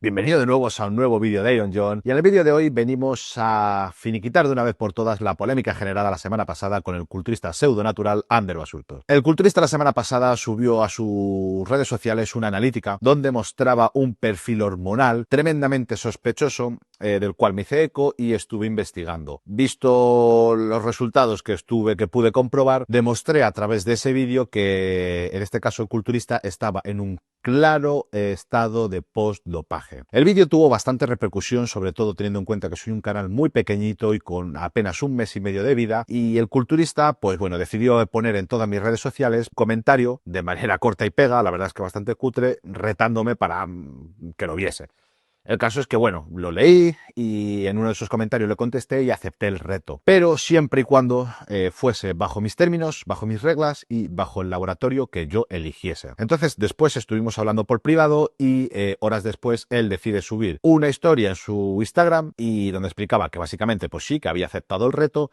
Bienvenido de nuevo a un nuevo vídeo de Iron John, y en el vídeo de hoy venimos a finiquitar de una vez por todas la polémica generada la semana pasada con el culturista pseudonatural Ander Basulto. El culturista la semana pasada subió a sus redes sociales una analítica donde mostraba un perfil hormonal tremendamente sospechoso, del cual me hice eco y estuve investigando. Visto los resultados que pude comprobar, demostré a través de ese vídeo que en este caso el culturista estaba en un claro estado de post-dopaje. El vídeo tuvo bastante repercusión, sobre todo teniendo en cuenta que soy un canal muy pequeñito y con apenas un mes y medio de vida, y el culturista, pues bueno, decidió poner en todas mis redes sociales un comentario de manera corta y pega, la verdad es que bastante cutre, retándome para que lo viese. El caso es que, bueno, lo leí y en uno de esos comentarios le contesté y acepté el reto. Pero siempre y cuando fuese bajo mis términos, bajo mis reglas y bajo el laboratorio que yo eligiese. Entonces, después estuvimos hablando por privado y horas después él decide subir una historia en su Instagram y donde explicaba que básicamente, pues sí, que había aceptado el reto,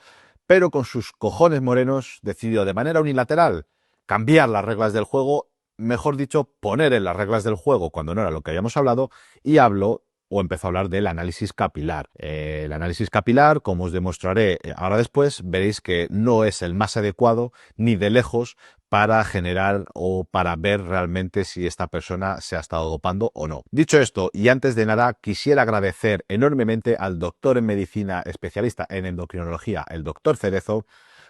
pero con sus cojones morenos decidió de manera unilateral cambiar las reglas del juego, mejor dicho, poner en las reglas del juego cuando no era lo que habíamos hablado, y habló o empezó a hablar del análisis capilar. El análisis capilar, como os demostraré ahora después, veréis que no es el más adecuado ni de lejos para generar o para ver realmente si esta persona se ha estado dopando o no. Dicho esto, y antes de nada, quisiera agradecer enormemente al doctor en medicina especialista en endocrinología, el doctor Cerezo,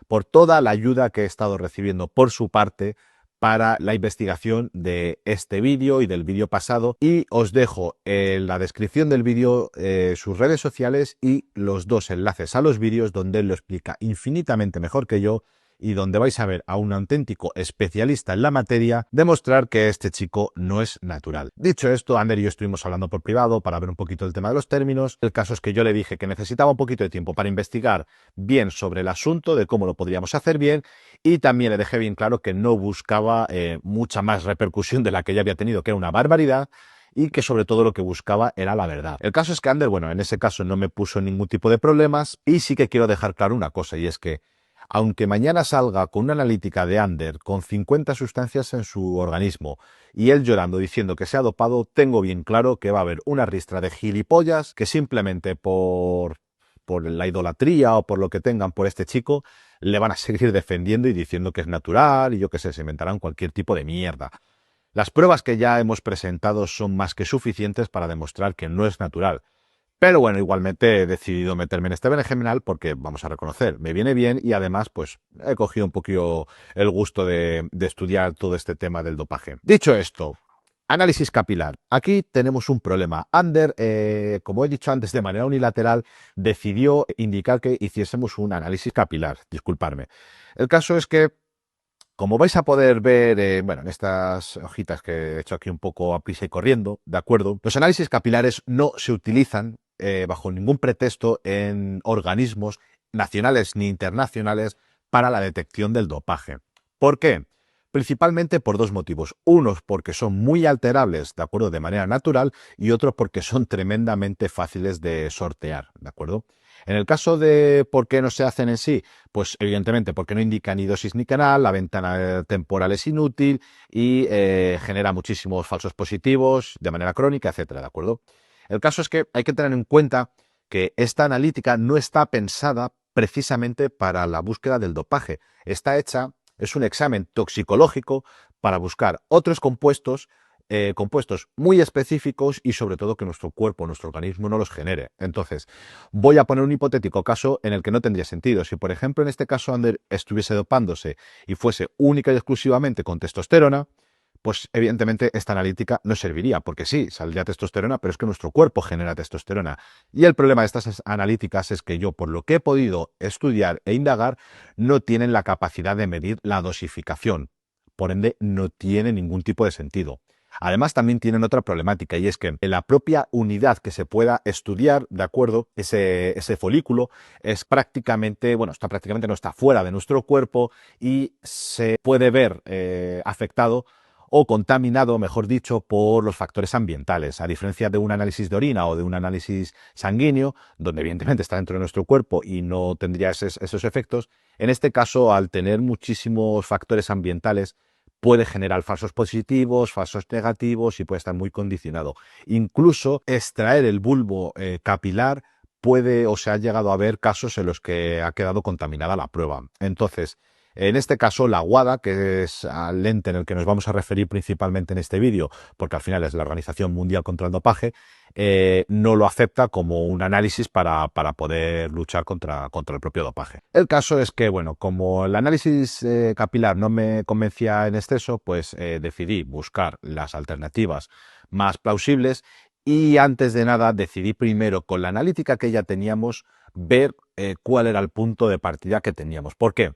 por toda la ayuda que he estado recibiendo por su parte para la investigación de este vídeo y del vídeo pasado, y os dejo en la descripción del vídeo sus redes sociales y los dos enlaces a los vídeos donde él lo explica infinitamente mejor que yo y donde vais a ver a un auténtico especialista en la materia demostrar que este chico no es natural. Dicho esto, Ander y yo estuvimos hablando por privado para ver un poquito el tema de los términos. El caso es que yo le dije que necesitaba un poquito de tiempo para investigar bien sobre el asunto, de cómo lo podríamos hacer bien, y también le dejé bien claro que no buscaba mucha más repercusión de la que ya había tenido, que era una barbaridad, y que sobre todo lo que buscaba era la verdad. El caso es que Ander, bueno, en ese caso no me puso ningún tipo de problemas, y sí que quiero dejar claro una cosa, y es que aunque mañana salga con una analítica de Ander con 50 sustancias en su organismo y él llorando diciendo que se ha dopado, tengo bien claro que va a haber una ristra de gilipollas que simplemente por la idolatría o por lo que tengan por este chico, le van a seguir defendiendo y diciendo que es natural y yo qué sé, se inventarán cualquier tipo de mierda. Las pruebas que ya hemos presentado son más que suficientes para demostrar que no es natural. Pero bueno, igualmente he decidido meterme en este berenjenal porque, vamos a reconocer, me viene bien y además pues he cogido un poquito el gusto de estudiar todo este tema del dopaje. Dicho esto, análisis capilar. Aquí tenemos un problema. Ander, como he dicho antes, de manera unilateral, decidió indicar que hiciésemos un análisis capilar. Disculparme. El caso es que, como vais a poder ver, bueno, en estas hojitas que he hecho aquí un poco a prisa y corriendo, ¿de acuerdo? Los análisis capilares no se utilizan bajo ningún pretexto en organismos nacionales ni internacionales para la detección del dopaje. ¿Por qué? Principalmente por dos motivos. Unos porque son muy alterables, ¿de acuerdo?, de manera natural, y otros porque son tremendamente fáciles de sortear, ¿de acuerdo? En el caso de por qué no se hacen en sí, pues evidentemente porque no indica ni dosis ni canal, la ventana temporal es inútil y genera muchísimos falsos positivos de manera crónica, etcétera, ¿de acuerdo? El caso es que hay que tener en cuenta que esta analítica no está pensada precisamente para la búsqueda del dopaje. Está hecha, es un examen toxicológico para buscar otros compuestos muy específicos y sobre todo que nuestro cuerpo, nuestro organismo no los genere. Entonces, voy a poner un hipotético caso en el que no tendría sentido. Si, por ejemplo, en este caso Ander estuviese dopándose y fuese única y exclusivamente con testosterona, pues evidentemente esta analítica no serviría, porque sí, saldría testosterona, pero es que nuestro cuerpo genera testosterona. Y el problema de estas analíticas es que yo, por lo que he podido estudiar e indagar, no tienen la capacidad de medir la dosificación. Por ende, no tiene ningún tipo de sentido. Además, también tienen otra problemática, y es que en la propia unidad que se pueda estudiar, ¿de acuerdo? Ese folículo es prácticamente, bueno, no está fuera de nuestro cuerpo y se puede ver afectado o contaminado, mejor dicho, por los factores ambientales, a diferencia de un análisis de orina o de un análisis sanguíneo, donde evidentemente está dentro de nuestro cuerpo y no tendría esos efectos. En este caso, al tener muchísimos factores ambientales, puede generar falsos positivos, falsos negativos y puede estar muy condicionado. Incluso extraer el bulbo capilar puede o se ha llegado a ver casos en los que ha quedado contaminada la prueba. Entonces, en este caso, la WADA, que es el ente en el que nos vamos a referir principalmente en este vídeo, porque al final es la Organización Mundial contra el Dopaje, no lo acepta como un análisis para poder luchar contra el propio dopaje. El caso es que, bueno, como el análisis capilar no me convencía en exceso, pues decidí buscar las alternativas más plausibles y antes de nada decidí primero, con la analítica que ya teníamos, ver cuál era el punto de partida que teníamos. ¿Por qué?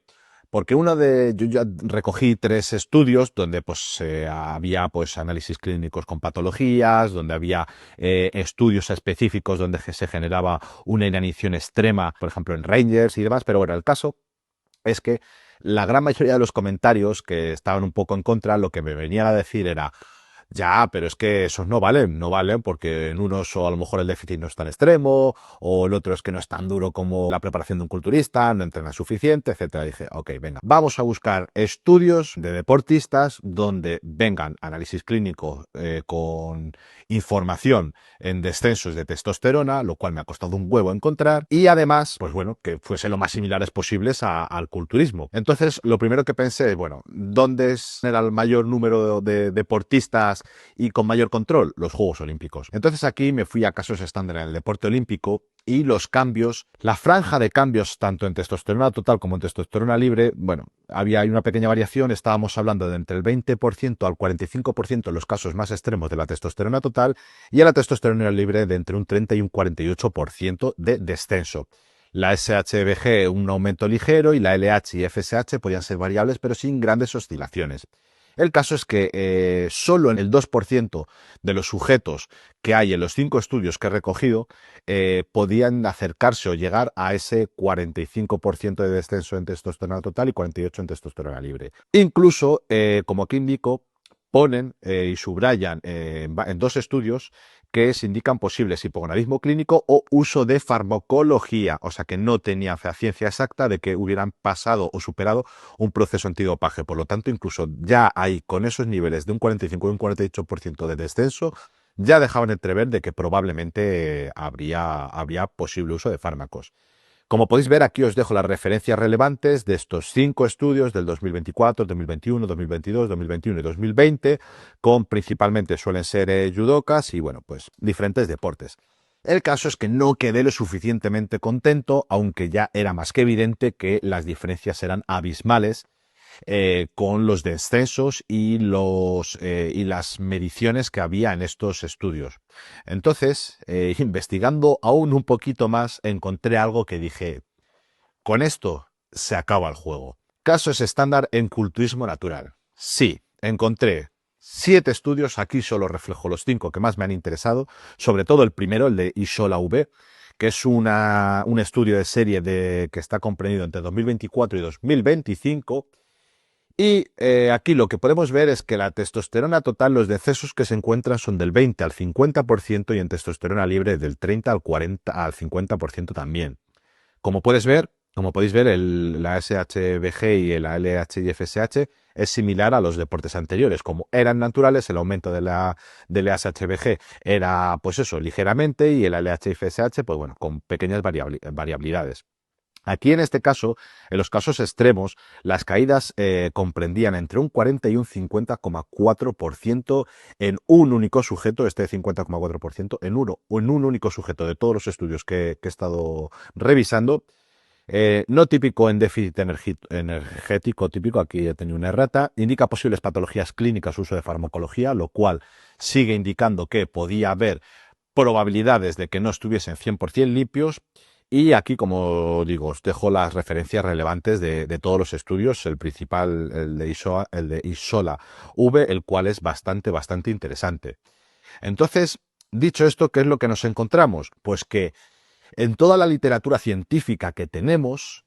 Porque yo ya recogí 3 estudios donde pues había pues análisis clínicos con patologías, donde había estudios específicos donde se generaba una inanición extrema, por ejemplo en Rangers y demás, pero bueno, el caso es que la gran mayoría de los comentarios que estaban un poco en contra, lo que me venían a decir era: ya, pero es que esos no valen porque en unos o a lo mejor el déficit no es tan extremo, o el otro es que no es tan duro como la preparación de un culturista, no entrena suficiente, etcétera. Dije, ok, venga, vamos a buscar estudios de deportistas donde vengan análisis clínico con información en descensos de testosterona, lo cual me ha costado un huevo encontrar, y además, pues bueno, que fuese lo más similares posibles al culturismo. Entonces, lo primero que pensé, bueno, ¿dónde era el mayor número de deportistas y con mayor control? Los Juegos Olímpicos. Entonces aquí me fui a casos estándar en el deporte olímpico y los cambios, la franja de cambios tanto en testosterona total como en testosterona libre, bueno, hay una pequeña variación, estábamos hablando de entre el 20% al 45% en los casos más extremos de la testosterona total y a la testosterona libre de entre un 30 y un 48% de descenso. La SHBG un aumento ligero y la LH y FSH podían ser variables pero sin grandes oscilaciones. El caso es que solo en el 2% de los sujetos que hay en los 5 estudios que he recogido podían acercarse o llegar a ese 45% de descenso en testosterona total y 48% en testosterona libre. Incluso, como aquí indico, ponen y subrayan en 2 estudios que se indican posibles hipogonadismo clínico o uso de farmacología, o sea que no tenía ciencia exacta de que hubieran pasado o superado un proceso antidopaje. Por lo tanto, incluso ya hay con esos niveles de un 45 y un 48% de descenso, ya dejaban entrever de que probablemente habría posible uso de fármacos. Como podéis ver, aquí os dejo las referencias relevantes de estos 5 estudios del 2024, 2021, 2022, 2021 y 2020, con principalmente suelen ser judokas y, bueno, pues diferentes deportes. El caso es que no quedé lo suficientemente contento, aunque ya era más que evidente que las diferencias eran abismales con los descensos y las mediciones que había en estos estudios. Entonces, investigando aún un poquito más, encontré algo que dije, con esto se acaba el juego. Casos estándar en culturismo natural. Sí, encontré 7 estudios, aquí solo reflejo los 5 que más me han interesado, sobre todo el primero, el de Isola V, que es un estudio de serie que está comprendido entre 2024 y 2025. Y aquí lo que podemos ver es que la testosterona total, los decesos que se encuentran son del 20 al 50% y en testosterona libre del 30 al 40 al 50% también. Como podéis ver, la SHBG y la LH y FSH es similar a los deportes anteriores. Como eran naturales, el aumento de la SHBG era, pues eso, ligeramente, y el LH y FSH, pues bueno, con pequeñas variabilidades. Aquí en este caso, en los casos extremos, las caídas comprendían entre un 40 y un 50,4% en un único sujeto, este 50,4% en un único sujeto de todos los estudios que he estado revisando. No típico en déficit energético típico, aquí he tenido una errata, indica posibles patologías clínicas, uso de farmacología, lo cual sigue indicando que podía haber probabilidades de que no estuviesen 100% limpios. Y aquí, como digo, os dejo las referencias relevantes de todos los estudios, el principal, el de Isola V, el cual es bastante interesante. Entonces, dicho esto, ¿qué es lo que nos encontramos? Pues que en toda la literatura científica que tenemos,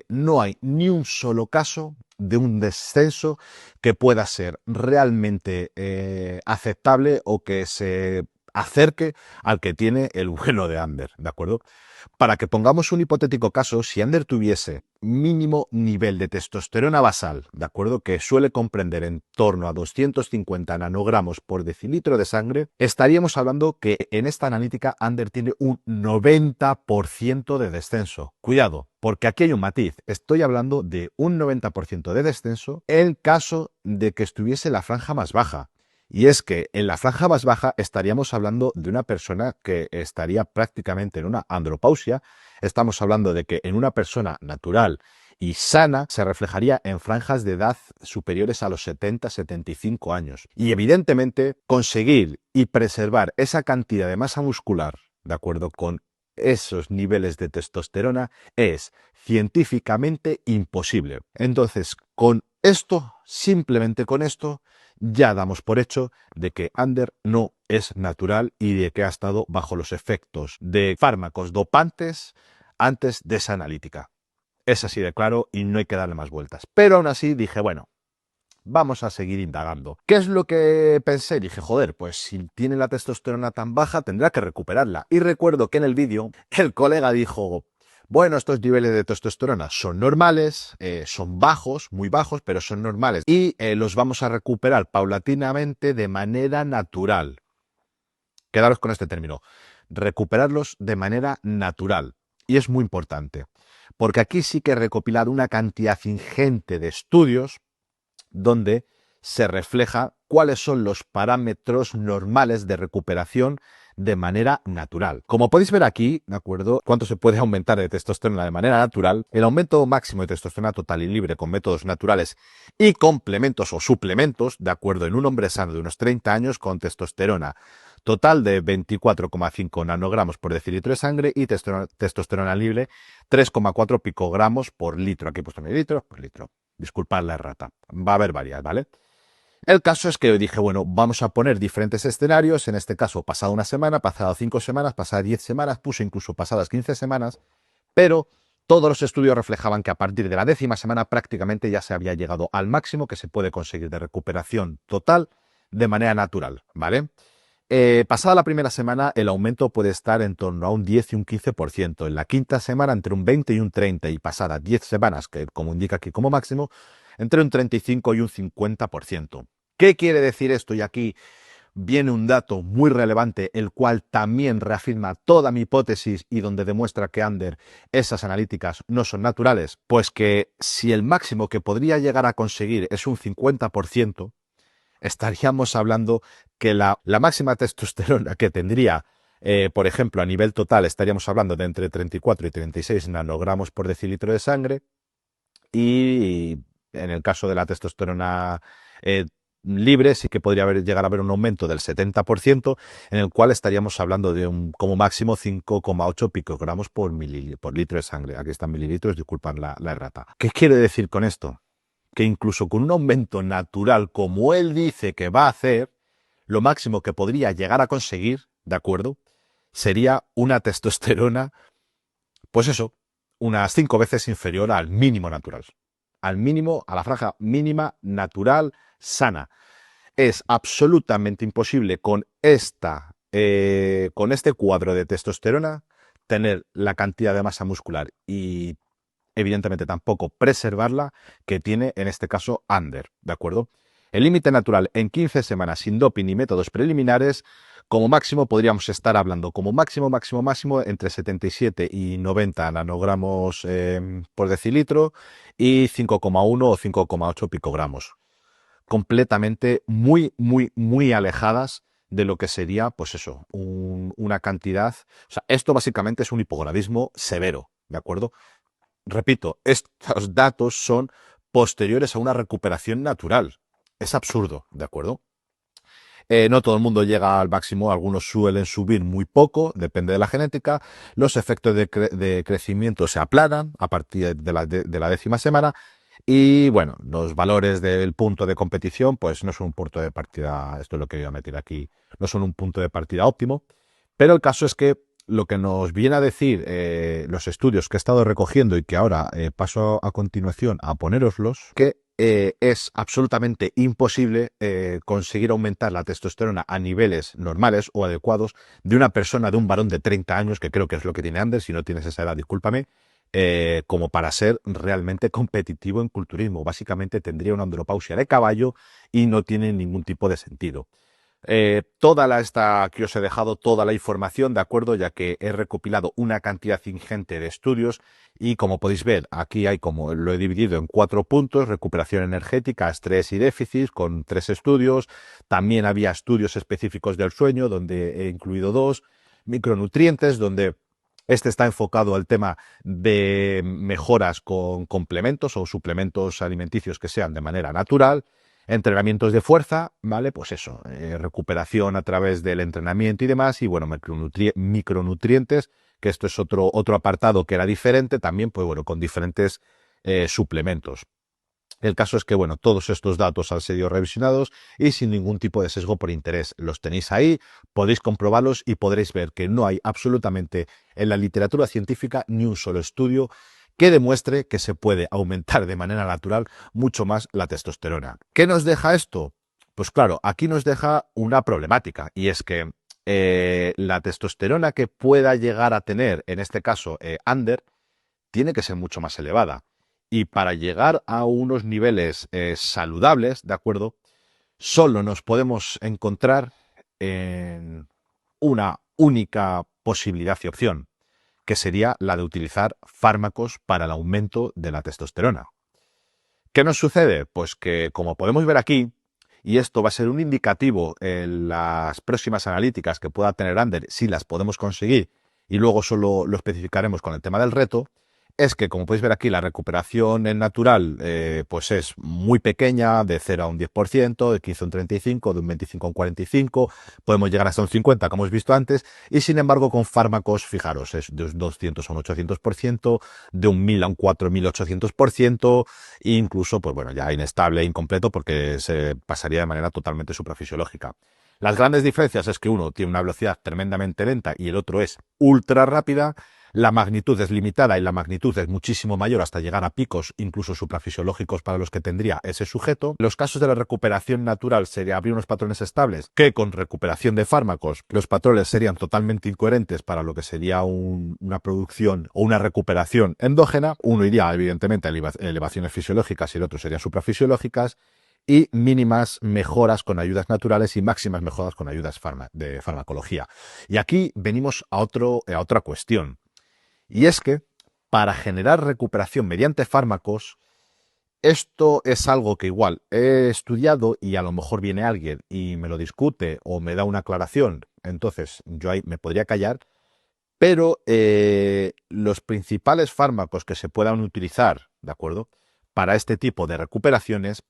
no hay ni un solo caso de un descenso que pueda ser realmente aceptable o que se acerque al que tiene el bueno de Ander, ¿de acuerdo? Para que pongamos un hipotético caso, si Ander tuviese mínimo nivel de testosterona basal, ¿de acuerdo? Que suele comprender en torno a 250 nanogramos por decilitro de sangre, estaríamos hablando que en esta analítica Ander tiene un 90% de descenso. Cuidado, porque aquí hay un matiz. Estoy hablando de un 90% de descenso en caso de que estuviese en la franja más baja. Y es que en la franja más baja estaríamos hablando de una persona que estaría prácticamente en una andropausia. Estamos hablando de que en una persona natural y sana se reflejaría en franjas de edad superiores a los 70-75 años. Y evidentemente conseguir y preservar esa cantidad de masa muscular, de acuerdo con esos niveles de testosterona, es científicamente imposible. Entonces, con esto, simplemente con esto, ya damos por hecho de que Ander no es natural y de que ha estado bajo los efectos de fármacos dopantes antes de esa analítica. Es así de claro y no hay que darle más vueltas. Pero aún así dije, bueno, vamos a seguir indagando. ¿Qué es lo que pensé? Dije, joder, pues si tiene la testosterona tan baja tendrá que recuperarla. Y recuerdo que en el vídeo el colega dijo, bueno, estos niveles de testosterona son normales, son bajos, muy bajos, pero son normales. Y los vamos a recuperar paulatinamente de manera natural. Quedaros con este término. Recuperarlos de manera natural. Y es muy importante. Porque aquí sí que he recopilado una cantidad ingente de estudios donde se refleja cuáles son los parámetros normales de recuperación de manera natural. Como podéis ver aquí, ¿de acuerdo? ¿Cuánto se puede aumentar de testosterona de manera natural? El aumento máximo de testosterona total y libre con métodos naturales y complementos o suplementos, ¿de acuerdo? En un hombre sano de unos 30 años con testosterona total de 24,5 nanogramos por decilitro de sangre y testosterona libre 3,4 picogramos por litro. Aquí he puesto mililitros por litro. Disculpad la errata. Va a haber varias, ¿vale? El caso es que yo dije, bueno, vamos a poner diferentes escenarios, en este caso pasada una semana, pasada 5 semanas, pasada 10 semanas, puse incluso pasadas 15 semanas, pero todos los estudios reflejaban que a partir de la 10ª semana prácticamente ya se había llegado al máximo que se puede conseguir de recuperación total de manera natural, ¿vale? Pasada la primera semana, el aumento puede estar en torno a un 10 y un 15%. En la 5ª semana, entre un 20 y un 30%. Y pasadas 10 semanas, que como indica aquí como máximo, entre un 35 y un 50%. ¿Qué quiere decir esto? Y aquí viene un dato muy relevante, el cual también reafirma toda mi hipótesis y donde demuestra que Ander, esas analíticas no son naturales. Pues que si el máximo que podría llegar a conseguir es un 50%, estaríamos hablando que la máxima testosterona que tendría, por ejemplo, a nivel total, estaríamos hablando de entre 34 y 36 nanogramos por decilitro de sangre. Y en el caso de la testosterona libre, sí que podría llegar a haber un aumento del 70%, en el cual estaríamos hablando de un como máximo 5,8 picogramos por litro de sangre. Aquí están mililitros, disculpan la errata. ¿Qué quiere decir con esto? Que incluso con un aumento natural como él dice que va a hacer, lo máximo que podría llegar a conseguir, ¿de acuerdo? Sería una testosterona, pues eso, unas 5 veces inferior al mínimo natural. Al mínimo, a la franja mínima natural sana. Es absolutamente imposible con este cuadro de testosterona tener la cantidad de masa muscular y evidentemente tampoco preservarla que tiene en este caso Ander, ¿de acuerdo? El límite natural en 15 semanas sin doping y métodos preliminares, como máximo podríamos estar hablando como máximo entre 77 y 90 nanogramos por decilitro y 5,1 o 5,8 picogramos. Completamente muy alejadas de lo que sería, pues eso, una cantidad. O sea, esto básicamente es un hipogonadismo severo, ¿de acuerdo? Repito, estos datos son posteriores a una recuperación natural. Es absurdo, ¿de acuerdo? No todo el mundo llega al máximo, algunos suelen subir muy poco, depende de la genética. Los efectos de crecimiento se aplanan a partir de la 10ª semana. Y bueno, los valores del punto de competición, pues no son un punto de partida, esto es lo que voy a meter aquí, no son un punto de partida óptimo. Pero el caso es que lo que nos viene a decir los estudios que he estado recogiendo y que ahora paso a continuación a ponéroslos, que es absolutamente imposible conseguir aumentar la testosterona a niveles normales o adecuados de una persona, de un varón de 30 años, que creo que es lo que tiene Ander. Si no tienes esa edad, discúlpame, como para ser realmente competitivo en culturismo. Básicamente tendría una andropausia de caballo y no tiene ningún tipo de sentido. Aquí os he dejado toda la información, ¿de acuerdo? Ya que he recopilado una cantidad ingente de estudios y como podéis ver, aquí hay como lo he dividido en 4 puntos: recuperación energética, estrés y déficit, con 3 estudios. También había estudios específicos del sueño, donde he incluido 2, micronutrientes, donde este está enfocado al tema de mejoras con complementos o suplementos alimenticios que sean de manera natural. Entrenamientos de fuerza, ¿vale? Pues eso, recuperación a través del entrenamiento y demás, y bueno, micronutrientes, que esto es otro apartado que era diferente, también, pues bueno, con diferentes suplementos. El caso es que, bueno, todos estos datos han sido revisionados y sin ningún tipo de sesgo por interés. Los tenéis ahí, podéis comprobarlos y podréis ver que no hay absolutamente en la literatura científica ni un solo estudio que demuestre que se puede aumentar de manera natural mucho más la testosterona. ¿Qué nos deja esto? Pues claro, aquí nos deja una problemática, y es que la testosterona que pueda llegar a tener, en este caso, Ander, tiene que ser mucho más elevada. Y para llegar a unos niveles saludables, ¿de acuerdo? Solo nos podemos encontrar en una única posibilidad y opción, que sería la de utilizar fármacos para el aumento de la testosterona. ¿Qué nos sucede? Pues que, como podemos ver aquí, y esto va a ser un indicativo en las próximas analíticas que pueda tener Ander, si las podemos conseguir, y luego solo lo especificaremos con el tema del reto, es que, como podéis ver aquí, la recuperación en natural pues es muy pequeña, de 0 a un 10%, de 15 a un 35%, de un 25 a un 45%, podemos llegar hasta un 50%, como hemos visto antes, y sin embargo con fármacos, fijaros, es de un 200 a un 800%, de un 1000 a un 4800%, e incluso, pues bueno, ya inestable, incompleto, porque se pasaría de manera totalmente suprafisiológica. Las grandes diferencias es que uno tiene una velocidad tremendamente lenta y el otro es ultra rápida. La magnitud es limitada y la magnitud es muchísimo mayor, hasta llegar a picos incluso suprafisiológicos para los que tendría ese sujeto. Los casos de la recuperación natural sería abrir unos patrones estables, que con recuperación de fármacos los patrones serían totalmente incoherentes para lo que sería una producción o una recuperación endógena. Uno iría evidentemente a elevaciones fisiológicas y el otro serían suprafisiológicas, y mínimas mejoras con ayudas naturales y máximas mejoras con ayudas de farmacología. Y aquí venimos a otra cuestión. Y es que para generar recuperación mediante fármacos, esto es algo que igual he estudiado y a lo mejor viene alguien y me lo discute o me da una aclaración, entonces yo ahí me podría callar, pero los principales fármacos que se puedan utilizar, ¿de acuerdo?, para este tipo de recuperaciones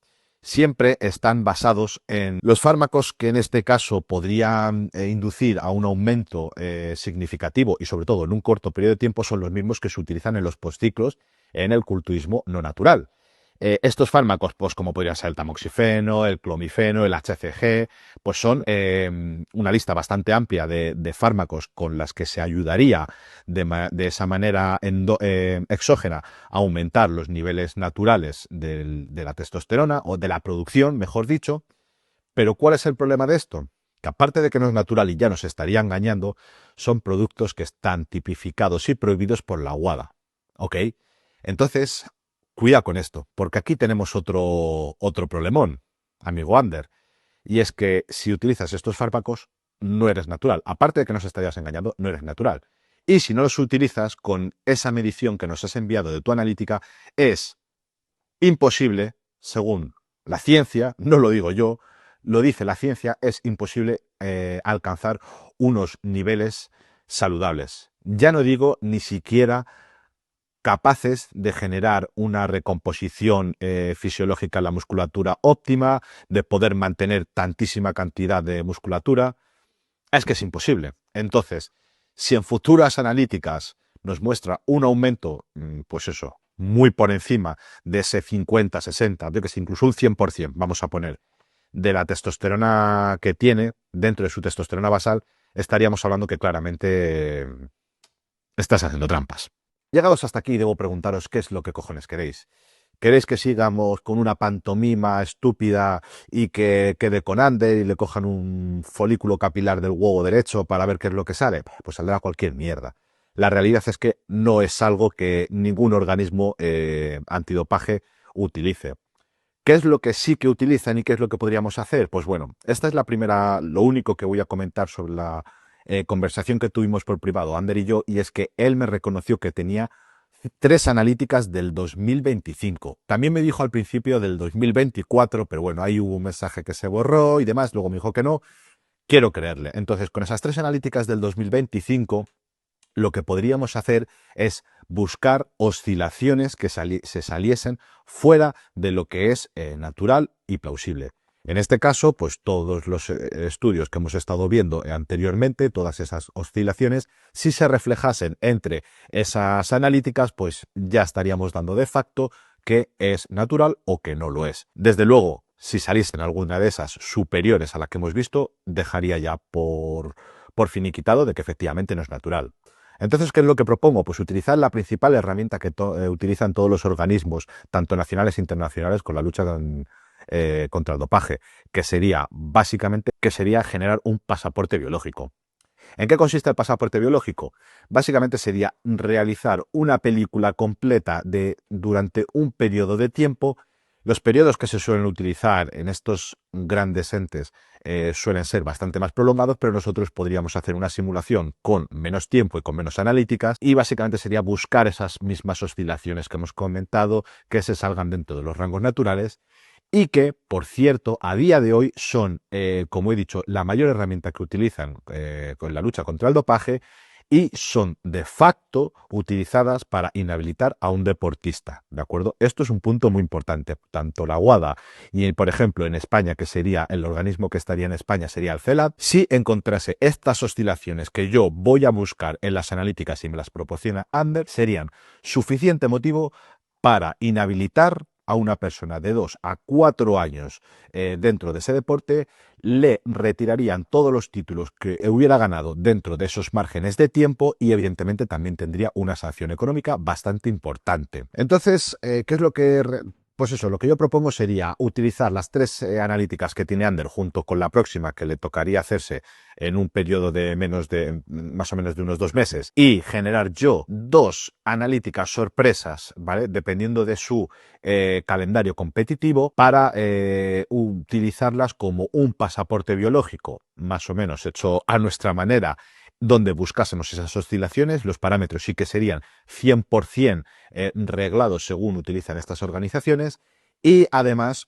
siempre están basados en los fármacos que en este caso podrían inducir a un aumento significativo y sobre todo en un corto periodo de tiempo, son los mismos que se utilizan en los postciclos en el culturismo no natural. Estos fármacos, pues como podrían ser el tamoxifeno, el clomifeno, el HCG, pues son una lista bastante amplia de fármacos con las que se ayudaría de esa manera exógena a aumentar los niveles naturales de la testosterona, o de la producción, mejor dicho. Pero ¿cuál es el problema de esto? Que aparte de que no es natural y ya nos estaría engañando, son productos que están tipificados y prohibidos por la WADA. ¿Ok? Entonces, cuida con esto, porque aquí tenemos otro problemón, amigo Ander. Y es que si utilizas estos fármacos, no eres natural. Aparte de que nos estarías engañando, no eres natural. Y si no los utilizas con esa medición que nos has enviado de tu analítica, es imposible, según la ciencia, no lo digo yo, lo dice la ciencia, es imposible alcanzar unos niveles saludables. Ya no digo ni siquiera capaces de generar una recomposición fisiológica en la musculatura óptima, de poder mantener tantísima cantidad de musculatura. Es que es imposible. Entonces, si en futuras analíticas nos muestra un aumento, pues eso, muy por encima de ese 50, 60, yo que sé, incluso un 100%, vamos a poner, de la testosterona que tiene dentro de su testosterona basal, estaríamos hablando que claramente estás haciendo trampas. Llegados hasta aquí, debo preguntaros qué es lo que cojones queréis. ¿Queréis que sigamos con una pantomima estúpida y que quede con Ander y le cojan un folículo capilar del huevo derecho para ver qué es lo que sale? Pues saldrá cualquier mierda. La realidad es que no es algo que ningún organismo antidopaje utilice. ¿Qué es lo que sí que utilizan y qué es lo que podríamos hacer? Pues bueno, esta es lo único que voy a comentar sobre la conversación que tuvimos por privado, Ander y yo, y es que él me reconoció que tenía 3 analíticas del 2025. También me dijo al principio del 2024, pero bueno, ahí hubo un mensaje que se borró y demás, luego me dijo que no. Quiero creerle. Entonces, con esas 3 analíticas del 2025, lo que podríamos hacer es buscar oscilaciones que se saliesen fuera de lo que es natural y plausible. En este caso, pues todos los estudios que hemos estado viendo anteriormente, todas esas oscilaciones, si se reflejasen entre esas analíticas, pues ya estaríamos dando de facto que es natural o que no lo es. Desde luego, si saliesen alguna de esas superiores a la que hemos visto, dejaría ya por finiquitado de que efectivamente no es natural. Entonces, ¿qué es lo que propongo? Pues utilizar la principal herramienta que utilizan todos los organismos, tanto nacionales e internacionales, con la lucha contra el dopaje, que sería básicamente generar un pasaporte biológico. ¿En qué consiste el pasaporte biológico? Básicamente sería realizar una película completa durante un periodo de tiempo. Los periodos que se suelen utilizar en estos grandes entes suelen ser bastante más prolongados, pero nosotros podríamos hacer una simulación con menos tiempo y con menos analíticas, y básicamente sería buscar esas mismas oscilaciones que hemos comentado, que se salgan dentro de los rangos naturales y que, por cierto, a día de hoy son, como he dicho, la mayor herramienta que utilizan con la lucha contra el dopaje, y son de facto utilizadas para inhabilitar a un deportista, ¿de acuerdo? Esto es un punto muy importante. Tanto la WADA y, por ejemplo, en España, que sería el organismo que estaría en España, sería el CELAD, si encontrase estas oscilaciones que yo voy a buscar en las analíticas y me las proporciona Ander, serían suficiente motivo para inhabilitar a una persona de 2 a 4 años dentro de ese deporte. Le retirarían todos los títulos que hubiera ganado dentro de esos márgenes de tiempo y evidentemente también tendría una sanción económica bastante importante. Entonces, ¿qué es lo que pues eso, lo que yo propongo sería utilizar las 3 analíticas que tiene Ander junto con la próxima que le tocaría hacerse en un periodo de más o menos de unos 2 meses, y generar yo 2 analíticas sorpresas, ¿vale? Dependiendo de su calendario competitivo, para utilizarlas como un pasaporte biológico, más o menos hecho a nuestra manera, donde buscásemos esas oscilaciones. Los parámetros sí que serían 100% reglados según utilizan estas organizaciones, y además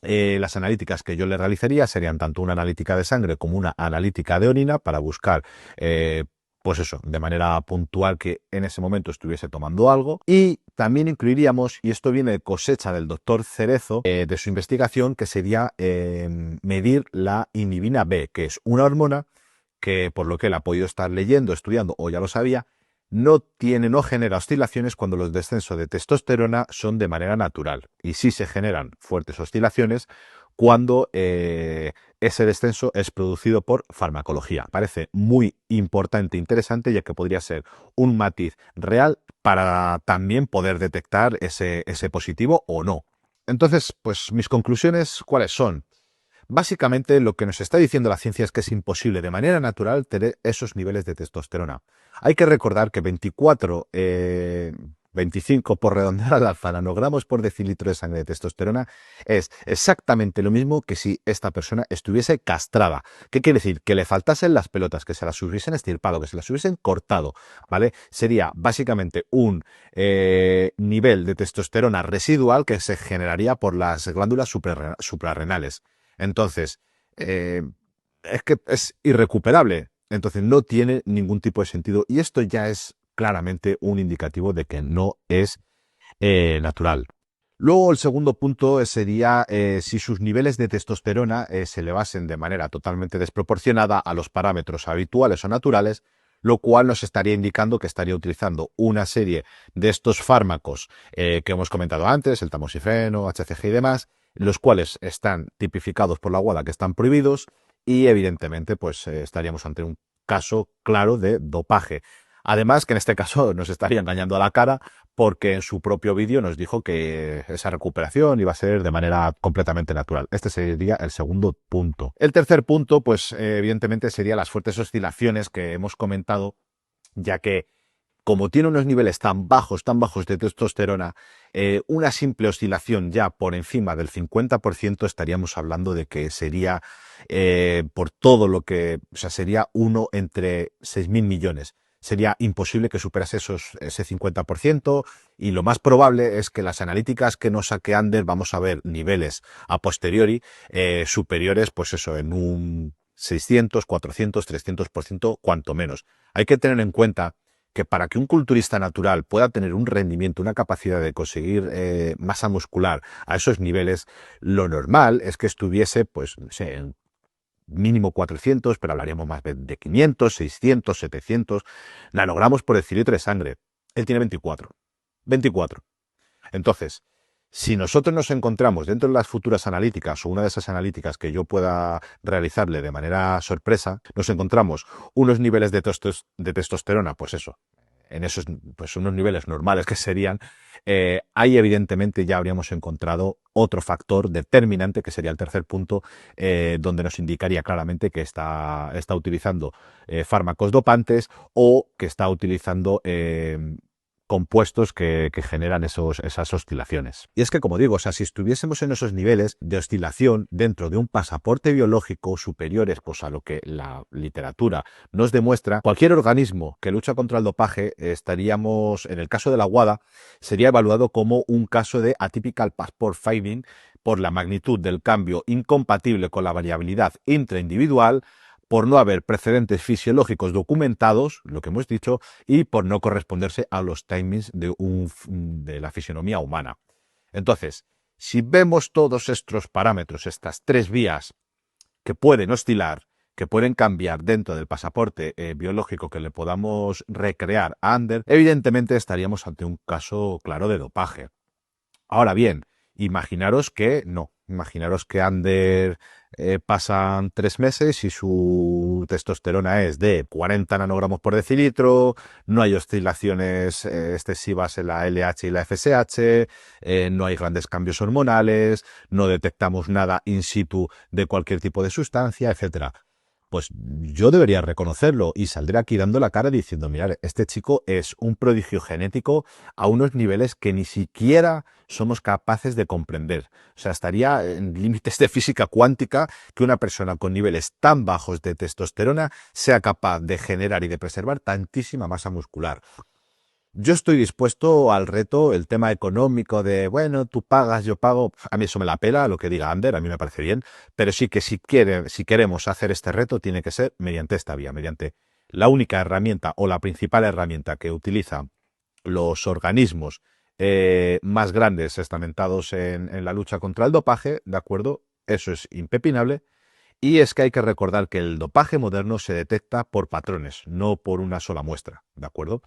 las analíticas que yo le realizaría serían tanto una analítica de sangre como una analítica de orina para buscar, pues eso, de manera puntual que en ese momento estuviese tomando algo. Y también incluiríamos, y esto viene de cosecha del doctor Cerezo, de su investigación, que sería medir la inhibina B, que es una hormona que, por lo que él ha podido estar leyendo, estudiando o ya lo sabía, no genera oscilaciones cuando los descensos de testosterona son de manera natural, y sí se generan fuertes oscilaciones cuando ese descenso es producido por farmacología. Parece muy importante e interesante, ya que podría ser un matiz real para también poder detectar ese positivo o no. Entonces, pues mis conclusiones, ¿cuáles son? Básicamente, lo que nos está diciendo la ciencia es que es imposible de manera natural tener esos niveles de testosterona. Hay que recordar que 25 por redondear al alza nanogramos por decilitro de sangre de testosterona es exactamente lo mismo que si esta persona estuviese castrada. ¿Qué quiere decir? Que le faltasen las pelotas, que se las hubiesen estirpado, que se las hubiesen cortado, ¿vale? Sería básicamente un nivel de testosterona residual que se generaría por las glándulas suprarrenales. Entonces, es que es irrecuperable. Entonces, no tiene ningún tipo de sentido. Y esto ya es claramente un indicativo de que no es natural. Luego, el segundo punto sería si sus niveles de testosterona se elevasen de manera totalmente desproporcionada a los parámetros habituales o naturales, lo cual nos estaría indicando que estaría utilizando una serie de estos fármacos que hemos comentado antes, el tamoxifeno, HCG y demás, los cuales están tipificados por la WADA, que están prohibidos, y evidentemente pues estaríamos ante un caso claro de dopaje. Además, que en este caso nos estaría engañando a la cara porque en su propio vídeo nos dijo que esa recuperación iba a ser de manera completamente natural. Este sería el segundo punto. El tercer punto, pues evidentemente sería las fuertes oscilaciones que hemos comentado, ya que como tiene unos niveles tan bajos de testosterona, una simple oscilación ya por encima del 50% estaríamos hablando de que sería, por todo lo que, o sea, sería uno entre 6.000 millones. Sería imposible que superase ese 50% y lo más probable es que las analíticas que nos saque Ander vamos a ver niveles a posteriori superiores, pues eso, en un 600, 400, 300%, cuanto menos. Hay que tener en cuenta que para que un culturista natural pueda tener un rendimiento, una capacidad de conseguir masa muscular a esos niveles, lo normal es que estuviese, pues, no sé, en mínimo 400, pero hablaríamos más de 500, 600, 700 nanogramos por decilitro de sangre. Él tiene 24. 24. Entonces, si nosotros nos encontramos dentro de las futuras analíticas o una de esas analíticas que yo pueda realizarle de manera sorpresa, nos encontramos unos niveles de testosterona, pues eso, en esos, pues unos niveles normales que serían, ahí evidentemente ya habríamos encontrado otro factor determinante, que sería el tercer punto, donde nos indicaría claramente que está utilizando fármacos dopantes o que está utilizando compuestos que generan esas oscilaciones. Y es que, como digo, o sea, si estuviésemos en esos niveles de oscilación dentro de un pasaporte biológico superiores pues, a lo que la literatura nos demuestra, cualquier organismo que lucha contra el dopaje estaríamos, en el caso de la WADA, sería evaluado como un caso de atypical passport finding por la magnitud del cambio incompatible con la variabilidad intraindividual, por no haber precedentes fisiológicos documentados, lo que hemos dicho, y por no corresponderse a los timings de la fisionomía humana. Entonces, si vemos todos estos parámetros, estas tres vías que pueden oscilar, que pueden cambiar dentro del pasaporte biológico que le podamos recrear a Ander, evidentemente estaríamos ante un caso claro de dopaje. Ahora bien, imaginaros que no. Imaginaros que Ander pasan 3 meses y su testosterona es de 40 nanogramos por decilitro, no hay oscilaciones excesivas en la LH y la FSH, no hay grandes cambios hormonales, no detectamos nada in situ de cualquier tipo de sustancia, etcétera. Pues yo debería reconocerlo y saldré aquí dando la cara diciendo, mirad, este chico es un prodigio genético a unos niveles que ni siquiera somos capaces de comprender. O sea, estaría en límites de física cuántica que una persona con niveles tan bajos de testosterona sea capaz de generar y de preservar tantísima masa muscular. Yo estoy dispuesto al reto, el tema económico de, bueno, tú pagas, yo pago, a mí eso me la pela, lo que diga Ander, a mí me parece bien, pero sí que si queremos hacer este reto, tiene que ser mediante esta vía, mediante la única herramienta o la principal herramienta que utilizan los organismos más grandes estamentados en la lucha contra el dopaje, ¿de acuerdo? Eso es impepinable. Y es que hay que recordar que el dopaje moderno se detecta por patrones, no por una sola muestra, ¿de acuerdo?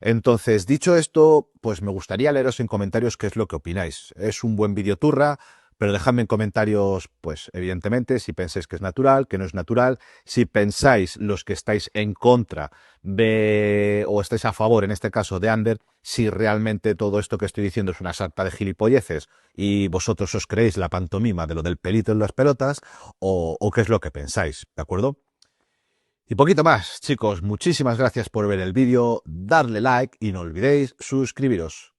Entonces, dicho esto, pues me gustaría leeros en comentarios qué es lo que opináis. Es un buen vídeo turra, pero dejadme en comentarios, pues evidentemente, si pensáis que es natural, que no es natural, si pensáis los que estáis en contra de, o estáis a favor, en este caso, de Ander, si realmente todo esto que estoy diciendo es una sarta de gilipolleces y vosotros os creéis la pantomima de lo del pelito en las pelotas, o qué es lo que pensáis, ¿de acuerdo? Y poquito más, chicos, muchísimas gracias por ver el vídeo, darle like y no olvidéis suscribiros.